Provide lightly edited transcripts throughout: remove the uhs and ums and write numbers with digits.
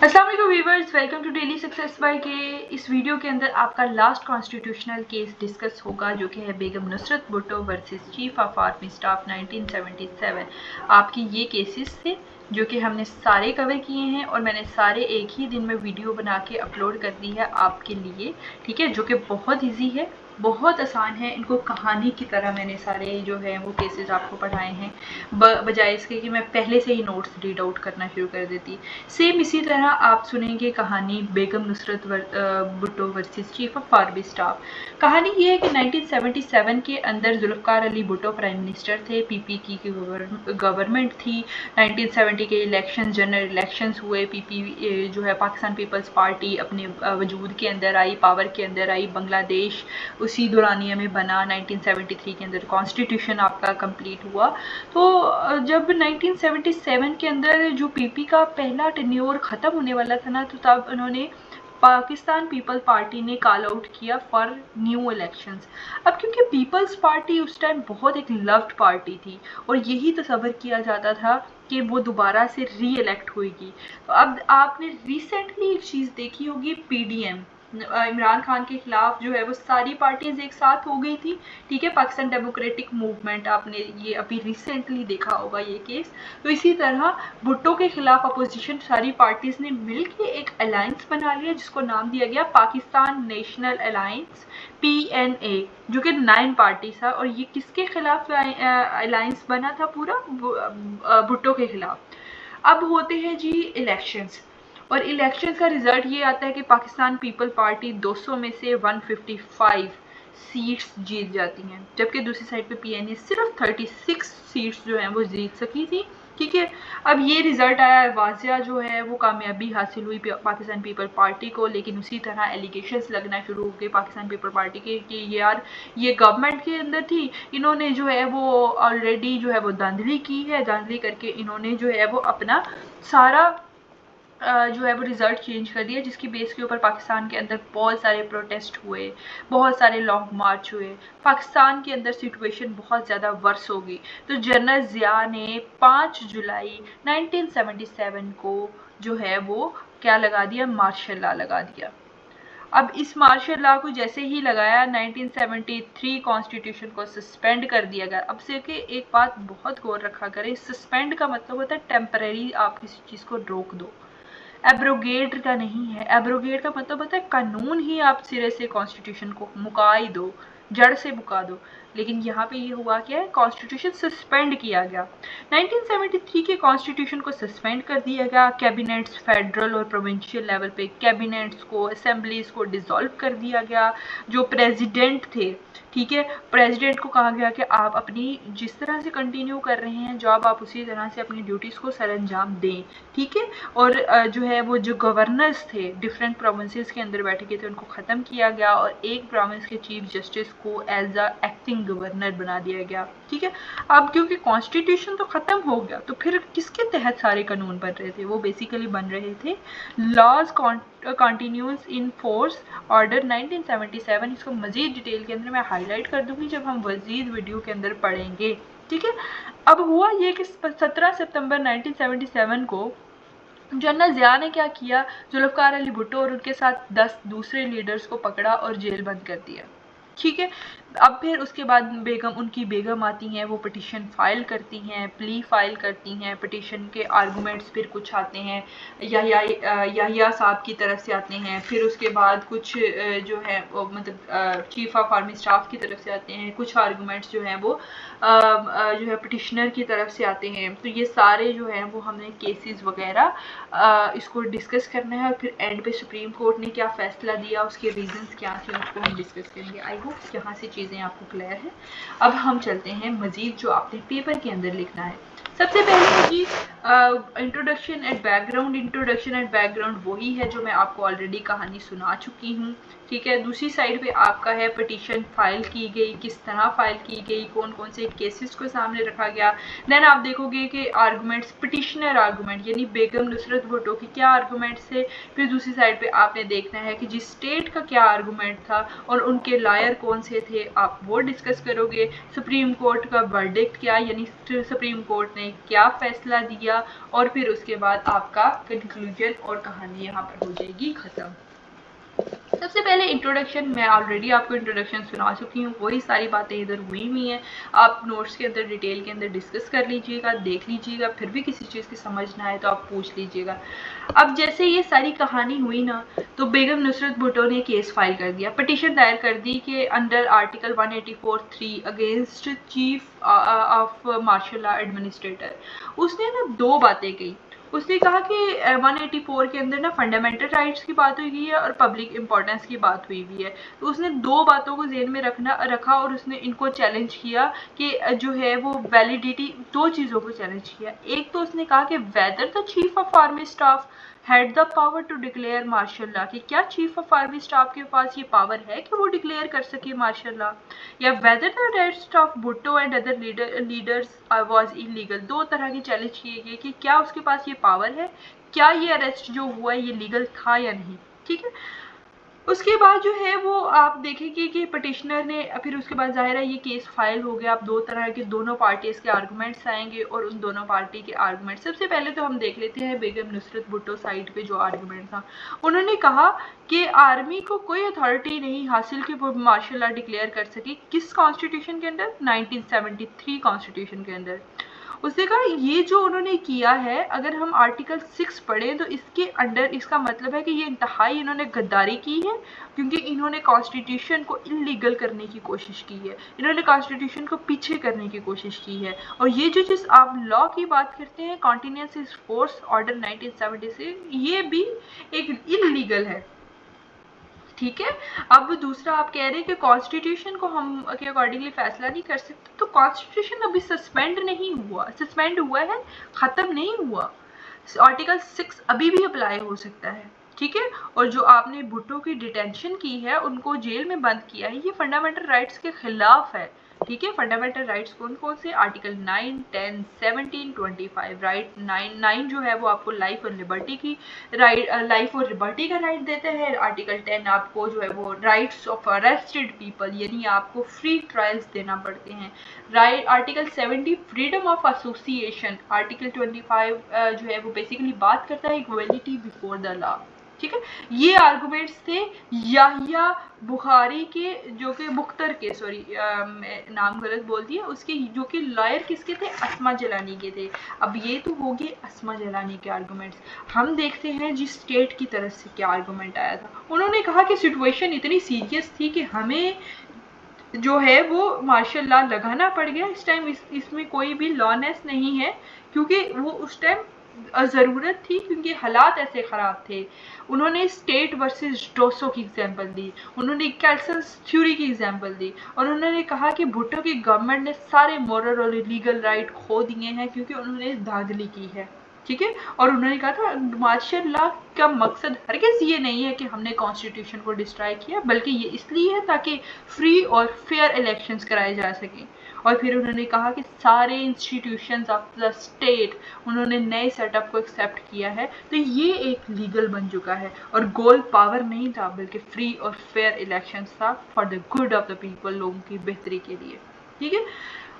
अस्सलाम वालेकुम viewers, welcome to daily success by K. इस वीडियो के अंदर आपका लास्ट कॉन्स्टिट्यूशनल केस डिस्कस होगा जो कि है Begum Nusrat Bhutto versus chief of army staff 1977। आपके ये केसेस थे जो कि हमने सारे कवर किए हैं और मैंने सारे एक ही दिन में वीडियो बना के अपलोड कर दी है आपके लिए, ठीक है, जो कि बहुत ईजी है, बहुत आसान है। इनको कहानी की तरह मैंने सारे जो है वो केसेस आपको पढ़ाए हैं, बजाय इसके कि मैं पहले से ही नोट्स रीड आउट करना शुरू कर देती। सेम इसी तरह आप सुनेंगे कहानी Begum Nusrat Bhutto versus chief of army staff. कहानी ये है कि 1977 के अंदर जुल्फ़िकार अली भुट्टो प्राइम मिनिस्टर थे, पीपी की गवर्नमेंट थी। 1970 के इलेक्शन, जनरल इलेक्शंस हुए, पीपी जो है पाकिस्तान पीपल्स पार्टी अपने वजूद के अंदर आई, पावर के अंदर आई। बांग्लादेश उसी दौरानिया में बना। 1973 के अंदर कॉन्स्टिट्यूशन आपका कंप्लीट हुआ। तो जब 1977 के अंदर जो पीपी का पहला टेन्योर ख़त्म होने वाला था ना, तो तब उन्होंने पाकिस्तान पीपल पार्टी ने कॉल आउट किया फॉर न्यू इलेक्शंस। अब क्योंकि पीपल्स पार्टी उस टाइम बहुत एक लव्ड पार्टी थी और यही तसव्वुर किया जाता था कि वो दोबारा से री इलेक्ट होगी। तो अब आपने रिसेंटली एक चीज़ देखी होगी, पीडीएम इमरान खान के खिलाफ जो है वो सारी पार्टीज एक साथ हो गई थी, ठीक है, पाकिस्तान डेमोक्रेटिक मूवमेंट, आपने ये अभी रिसेंटली देखा होगा ये केस। तो इसी तरह भुट्टो के खिलाफ अपोजिशन सारी पार्टीज ने मिलकर एक अलायंस बना लिया जिसको नाम दिया गया पाकिस्तान नेशनल अलायंस, PNA, जो कि 9 पार्टी था। और ये किसके खिलाफ अलायंस बना था? पूरा भुट्टो के खिलाफ। अब होते हैं जी इलेक्शंस, और इलेक्शन का रिजल्ट ये आता है कि पाकिस्तान पीपल पार्टी 200 में से 155 सीट्स जीत जाती हैं, जबकि दूसरी साइड पे पीएनए सिर्फ 36 सीट्स जो हैं वो जीत सकी थी, ठीक है। अब ये रिजल्ट आया, वाजिया जो है वो कामयाबी हासिल हुई पाकिस्तान पीपल पार्टी को, लेकिन उसी तरह एलिगेशंस लगना शुरू हो गए पाकिस्तान पीपल पार्टी के कि यार ये गवर्नमेंट के अंदर थी, इन्होंने जो है वो ऑलरेडी जो है वो धांधली की है, धांधली करके इन्होंने जो है वो अपना सारा जो है वो रिज़ल्ट चेंज कर दिया, जिसकी बेस के ऊपर पाकिस्तान के अंदर बहुत सारे प्रोटेस्ट हुए, बहुत सारे लॉन्ग मार्च हुए, पाकिस्तान के अंदर सिचुएशन बहुत ज़्यादा वर्स हो गई। तो जनरल ज़िया ने 5 जुलाई 1977 को जो है वो क्या लगा दिया? मार्शल लॉ लगा दिया। अब इस मार्शल लॉ को जैसे ही लगाया, 1973 कॉन्स्टिट्यूशन को सस्पेंड कर दिया गया। अब से कि एक बात बहुत गौर रखा करें, सस्पेंड का मतलब होता है टेम्परेरी, आप किसी चीज़ को रोक दो, एब्रोगेट का नहीं है। एब्रोगेट का मतलब होता है कानून ही आप सिरे से कॉन्स्टिट्यूशन को मुका ही दो, जड़ से मुका दो। लेकिन यहाँ पे ये हुआ क्या है, कॉन्स्टिट्यूशन सस्पेंड किया गया। 1973 के कॉन्स्टिट्यूशन को सस्पेंड कर दिया गया। कैबिनेट्स फेडरल और प्रोविंशियल लेवल पे कैबिनेट्स को, असेंबलीज को डिसॉल्व कर दिया गया। जो प्रेसिडेंट थे, ठीक है, प्रेसिडेंट को कहा गया कि आप अपनी जिस तरह से कंटिन्यू कर रहे हैं जॉब, आप उसी तरह से अपनी ड्यूटीज़ को सर अंजाम दें, ठीक है। और जो है वो जो गवर्नर्स थे डिफरेंट प्रोविंसेस के अंदर बैठे गए थे, उनको ख़त्म किया गया और एक प्रोविंस के चीफ जस्टिस को एज अ एक्टिंग गवर्नर बना दिया गया, ठीक है। अब क्योंकि कॉन्स्टिट्यूशन तो ख़त्म हो गया, तो फिर किसके तहत सारे कानून बन रहे थे? वो बेसिकली बन रहे थे laws continuance in force order 1977। इसको मज़ीद डिटेल के अंदर मैं हाईलाइट कर दूंगी जब हम मज़ीद वीडियो के अंदर पढ़ेंगे, ठीक है। अब हुआ ये कि 17 सितंबर 1977 को जनरल ज़िया ने क्या किया, जुल्फ़िकार अली भुट्टो और उनके साथ 10 दूसरे लीडर्स को पकड़ा और जेल बंद कर दिया, ठीक है। अब फिर उसके बाद उनकी बेगम आती हैं, वो पिटीशन फाइल करती हैं, प्ली फाइल करती हैं। पिटीशन के आर्गूमेंट्स फिर कुछ आते हैं, याहिया साहब की तरफ से आते हैं, फिर उसके बाद कुछ जो है मतलब चीफ ऑफ आर्मी स्टाफ की तरफ से आते हैं, कुछ आर्गूमेंट्स जो हैं वो जो है पिटिशनर की तरफ से आते हैं। तो ये सारे जो हैं वो हमने केसेस वगैरह इसको डिस्कस करना है, और फिर एंड पे सुप्रीम कोर्ट ने क्या फ़ैसला दिया, उसके रीजंस क्या थे, उसको हम डिस्कस करेंगे। आई होप यहाँ से चीज़ें आपको क्लियर है। अब हम चलते हैं मज़ीद जो आपने पेपर के अंदर लिखना है। सबसे पहले जी introduction and background. Introduction and background वही है जो मैं आपको ऑलरेडी कहानी सुना चुकी हूँ, ठीक है। दूसरी साइड पे आपका है पिटीशन फाइल की गई, किस तरह फाइल की गई, कौन कौन से केसेस को सामने रखा गया। देन आप देखोगे कि आर्गूमेंट्स, पिटिशनर आर्गूमेंट यानी बेगम नुसरत भुट्टो के क्या आर्गूमेंट्स थे। फिर दूसरी साइड पे आपने देखना है कि जिस स्टेट का क्या आर्गूमेंट था और उनके लॉयर कौन से थे, आप वो डिस्कस करोगे। सुप्रीम कोर्ट का वर्डिक्ट क्या, यानी सुप्रीम कोर्ट ने ने क्या फैसला दिया, और फिर उसके बाद आपका कंक्लूजन और कहानी यहाँ पर हो जाएगी ख़त्म। सबसे पहले इंट्रोडक्शन, मैं ऑलरेडी आपको इंट्रोडक्शन सुना चुकी हूँ, वही सारी बातें इधर हुई हैं। आप नोट्स के अंदर डिटेल के अंदर डिस्कस कर लीजिएगा, देख लीजिएगा, फिर भी किसी चीज़ की समझ ना आए तो आप पूछ लीजिएगा। अब जैसे ये सारी कहानी हुई ना, तो बेगम नुसरत भुट्टो ने केस फाइल कर दिया, पिटीशन दायर कर दी कि under article 184(3) against chief of martial law administrator. उसने ना दो बातें कही। उसने कहा कि 184 के अंदर ना फंडामेंटल राइट्स की बात हुई हुई है और पब्लिक इंपॉर्टेंस की बात हुई हुई है। तो उसने दो बातों को ज़हन में रखा और उसने इनको चैलेंज किया कि जो है वो वैलिडिटी, दो चीज़ों को चैलेंज किया। एक तो उसने कहा कि whether the chief of army staff had the power to declare martial law, कि क्या चीफ ऑफ आर्मी स्टाफ के पास ये पावर है कि वो डिक्लेयर कर सके मार्शल लॉ, या whether the arrest of Bhutto and other leaders was illegal. दो तरह के चैलेंज किए गए कि क्या उसके पास ये पावर है, क्या ये अरेस्ट जो हुआ है ये लीगल था या नहीं। ठीक है, उसके बाद जो है वो आप देखेंगे कि पटिशनर ने फिर उसके बाद जाहिर है ये केस फाइल हो गया। आप दो तरह के, दोनों पार्टीज के आर्गूमेंट्स आएंगे और उन दोनों पार्टी के आर्गूमेंट, सबसे पहले तो हम देख लेते हैं बेगम नुसरत भुट्टो साइड पे जो आर्गूमेंट था। उन्होंने कहा कि आर्मी को कोई अथॉरिटी नहीं हासिल कि वो मार्शल लॉ डिक्लेयर कर सके। किस कॉन्स्टिट्यूशन के अंदर? 1973 कॉन्स्टिट्यूशन के अंदर। उसने कहा ये जो उन्होंने किया है, अगर हम आर्टिकल 6 पढ़ें तो इसके अंडर इसका मतलब है कि ये इंतहाई इन्होंने गद्दारी की है, क्योंकि इन्होंने कॉन्स्टिट्यूशन को इलीगल करने की कोशिश की है, इन्होंने कॉन्स्टिट्यूशन को पीछे करने की कोशिश की है। और ये जो जिस आप लॉ की बात करते हैं, कॉन्टिन्यूस फोर्स ऑर्डर 1976, ये भी एक इलीगल है। ठीक है, अब दूसरा आप कह रहे हैं कि कॉन्स्टिट्यूशन को हम के अकॉर्डिंगली फैसला नहीं कर सकते, तो कॉन्स्टिट्यूशन अभी सस्पेंड नहीं हुआ, सस्पेंड हुआ है, ख़त्म नहीं हुआ। आर्टिकल 6 अभी भी अप्लाई हो सकता है। ठीक है, और जो आपने भुट्टो की डिटेंशन की है, उनको जेल में बंद किया है, ये फंडामेंटल राइट्स के खिलाफ है। ठीक है, फंडामेंटल राइट्स कौन कौन से? आर्टिकल 9, 10, 17, 25। राइट 9 जो है वो आपको लाइफ और लिबर्टी की राइट, लाइफ और लिबर्टी का राइट देते हैं। आर्टिकल 10 आपको जो है वो राइट्स ऑफ अरेस्टेड पीपल, यानी आपको फ्री ट्रायल्स देना पड़ते हैं। Right article 70 freedom of association. Article 25 जो है वो बेसिकली बात करता है इक्वलिटी बिफोर द लॉ। ठीक है, ये आर्गुमेंट्स थे याहिया बुखारी के, जो कि मुख्तर के, सॉरी नाम गलत बोल दिया उसके, जो कि लॉयर किसके थे? अस्मा जलानी के थे। अब ये तो हो गए अस्मा जलानी के आर्गुमेंट्स। हम देखते हैं जिस स्टेट की तरफ से क्या आर्गुमेंट आया था। उन्होंने कहा कि सिचुएशन इतनी सीरियस थी कि हमें जो है वो मार्शल लॉ लगाना पड़ गया। इस टाइम इसमें कोई भी लॉनेस नहीं है, क्योंकि वो उस टाइम ज़रूरत थी, क्योंकि हालात ऐसे ख़राब थे। उन्होंने स्टेट वर्सेस डोसो की एग्जांपल दी, उन्होंने कैल्सन्स थ्योरी की एग्जांपल दी, और उन्होंने कहा कि भुट्टो की गवर्नमेंट ने सारे मॉरल और लीगल राइट खो दिए हैं क्योंकि उन्होंने धांधली की है। ठीक है, और उन्होंने कहा था मार्शल लॉ का मकसद हरगिज़ ये नहीं है कि हमने कॉन्स्टिट्यूशन को डिस्ट्रॉय किया, बल्कि ये इसलिए है ताकि फ्री और फेयर इलेक्शंस कराए जा सकें। और फिर उन्होंने कहा कि सारे इंस्टीट्यूशंस ऑफ द स्टेट उन्होंने नए सेटअप को एक्सेप्ट किया है, तो ये एक लीगल बन चुका है। और गोल पावर नहीं था, बल्कि फ्री और फेयर इलेक्शंस था for the good of the people, लोगों की बेहतरी के लिए। ठीक है,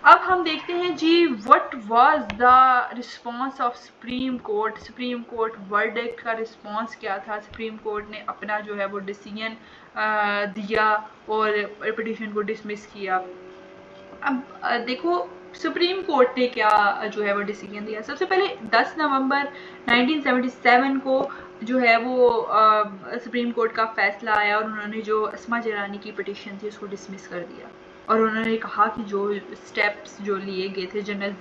अब हम देखते हैं जी what was the response of supreme court. Supreme court verdict का रिस्पांस क्या था? सुप्रीम कोर्ट ने अपना जो है वो डिसीजन दिया और पिटीशन को डिसमिस किया। अब देखो सुप्रीम कोर्ट ने क्या जो है वो डिसीजन दिया। सबसे पहले 10 नवंबर 1977 को जो है वो सुप्रीम कोर्ट का फैसला आया और उन्होंने जो अस्मा जलानी की पिटीशन थी उसको डिसमिस कर दिया। और उन्होंने कहा कि जो स्टेप्स जो लिए गए थे जनरल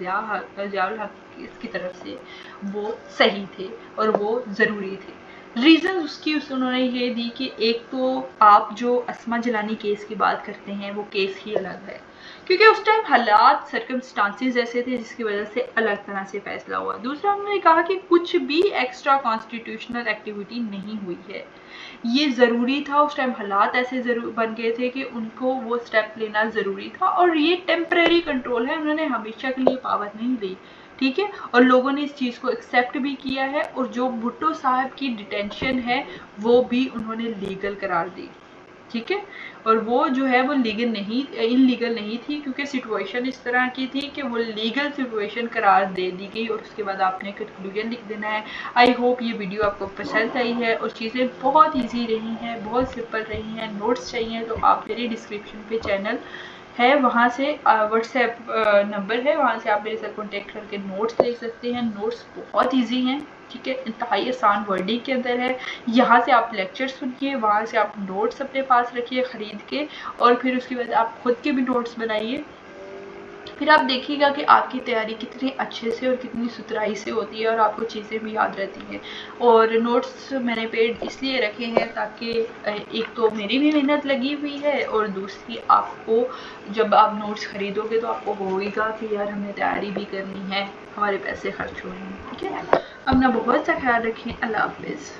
ज़ियाउल हक की तरफ से वो सही थे और वो ज़रूरी थे। रीज़न उसकी उन्होंने ये दी कि एक तो आप जो अस्मा जलानी केस की बात करते हैं वो केस ही अलग है, क्योंकि उस टाइम हालात सर्कमस्टांसेस ऐसे थे जिसकी वजह से अलग तरह से फैसला हुआ। दूसरा उन्होंने कहा कि कुछ भी एक्स्ट्रा कॉन्स्टिट्यूशनल एक्टिविटी नहीं हुई है, ये ज़रूरी था। उस टाइम हालात ऐसे बन गए थे कि उनको वो स्टेप लेना ज़रूरी था, और ये टेम्परेरी कंट्रोल है, उन्होंने हमेशा के लिए पावर नहीं ली। ठीक है, और लोगों ने इस चीज़ को एक्सेप्ट भी किया है, और जो भुट्टो साहब की डिटेंशन है वो भी उन्होंने लीगल करार दी। ठीक है। और वो जो है वो इनलीगल नहीं थी, क्योंकि सिचुएशन इस तरह की थी कि वो लीगल सिचुएशन करार दे दी गई और उसके बाद आपने कंक्लूजन लिख देना है। आई होप ये वीडियो आपको पसंद आई है और चीज़ें बहुत ईजी रही हैं, बहुत सिंपल रही हैं। नोट्स चाहिए तो आप मेरी डिस्क्रिप्शन पे चैनल है, वहाँ से व्हाट्सएप नंबर है, वहाँ से आप मेरे साथ कॉन्टेक्ट करके नोट्स ले सकते हैं। नोट्स बहुत इजी हैं, ठीक है, इंतहाई आसान वर्डिंग के अंदर है। यहाँ से आप लेक्चर सुनिए, वहाँ से आप नोट्स अपने पास रखिए ख़रीद के, और फिर उसके बाद आप खुद के भी नोट्स बनाइए। फिर आप देखिएगा कि आपकी तैयारी कितनी अच्छे से और कितनी सुथराई से होती है और आपको चीज़ें भी याद रहती हैं। और नोट्स मैंने पेड इसलिए रखे हैं ताकि एक तो मेरी भी मेहनत लगी हुई है और दूसरी आपको, जब आप नोट्स खरीदोगे तो आपको होगा कि यार हमें तैयारी भी करनी है, हमारे पैसे खर्च हो रहे हैं, ठीक है। अपना बहुत सा ख्याल रखें। अल्लाह हाफिज़।